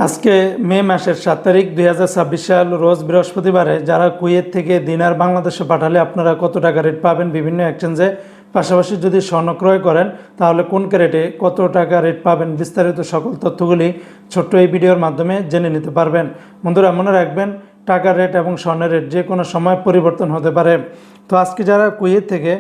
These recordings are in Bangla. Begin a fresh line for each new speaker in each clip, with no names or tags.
আজকে মে মাসের 7 তারিখ 2026 সাল রোজ বৃহস্পতিবারে যারা কুয়েত থেকে দিনার বাংলাদেশে পাঠালে আপনারা কত টাকা রেট পাবেন বিভিন্ন এক্সচেঞ্জে, পাশাপাশি যদি স্বর্ণ ক্রয় করেন তাহলে কোন ক্যারেটে কত টাকা রেট পাবেন বিস্তারিত সকল তথ্যগুলি ছোট্ট এই ভিডিওর মাধ্যমে জেনে নিতে পারবেন। বন্ধুরা মনে রাখবেন, টাকার রেট এবং স্বর্ণের রেট যে কোনো সময় পরিবর্তন হতে পারে। তো আজকে যারা কুয়েত থেকে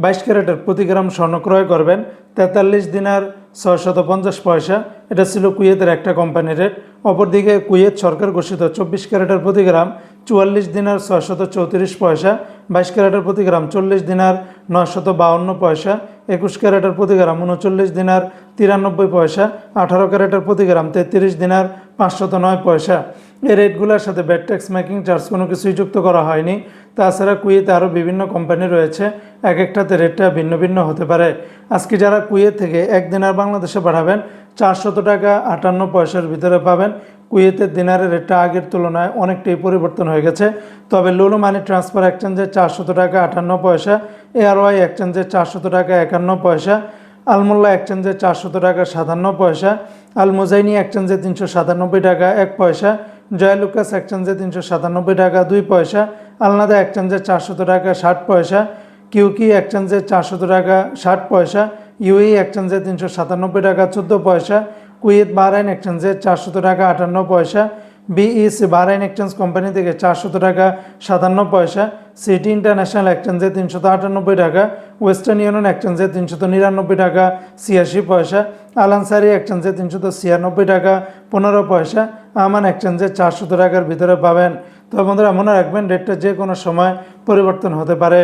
22 ক্যারেটের প্রতি গ্রাম স্বর্ণ ক্রয় করবেন 43 দিনার 650 পয়সা, এটা ছিল কুয়েতের একটা কোম্পানির রেট। অপরদিকে কুয়েত সরকার ঘোষিত 24 ক্যারেটের প্রতি গ্রাম 44 দিনার 634 পয়সা, 22 ক্যারেটের প্রতি গ্রাম 40 দিনার 952 পয়সা, 21 ক্যারেটের প্রতি গ্রাম 39 দিনার 93 পয়সা, 18 ক্যারেটের প্রতি গ্রাম 33 দিনার 509 পয়সা। এই রেটগুলোর সাথে ব্যাট ট্যাক্স মেকিং চার্জ কোনো কিছুই যুক্ত করা হয়নি। তাছাড়া কুয়েতে আরও বিভিন্ন কোম্পানি রয়েছে, এক একটাতে রেটটা ভিন্ন ভিন্ন হতে পারে। আজকে যারা কুয়েত থেকে 1 দিনার বাংলাদেশে পাঠাবেন 400 টাকা 58 পয়সার ভিতরে পাবেন। কুয়েতের দিনারের রেটটা আগের তুলনায় অনেকটাই পরিবর্তন হয়ে গেছে। তবে লুলু মানি ট্রান্সফার এক্সচেঞ্জে 400 টাকা 58 পয়সা, এআরওয়াই এক্সচেঞ্জে 400 টাকা 51 পয়সা, আলমোল্লা এক্সচেঞ্জে 400 টাকা 57 পয়সা, আল মুজাইনি এক্সচেঞ্জে 397 টাকা 1 পয়সা, জয়লুকাস এক্সচেঞ্জে 397 টাকা 2 পয়সা, আলনাদা এক্সচেঞ্জে 400 টাকা 60 পয়সা, কিউকি এক্সচেঞ্জে 400 টাকা 60 পয়সা, ইউএই এক্সচেঞ্জে 397 টাকা 14 পয়সা, কুয়েত বাহরাইন এক্সচেঞ্জে 400 টাকা 58 পয়সা, বিইসি বাহরাইন এক্সচেঞ্জ কোম্পানি থেকে 400 টাকা 57 পয়সা, সিটি ইন্টারন্যাশনাল এক্সচেঞ্জে 398 টাকা, ওয়েস্টার্ন ইউনিয়ন এক্সচেঞ্জে 399 টাকা 86 পয়সা, আল আনসারি এক্সচেঞ্জে 396 টাকা 15 পয়সা, আমান এক্সচেঞ্জে 400 টাকার ভিতরে পাবেন। তো বন্ধুরা মনে রাখবেন, রেটটা যে কোনো সময় পরিবর্তন হতে পারে।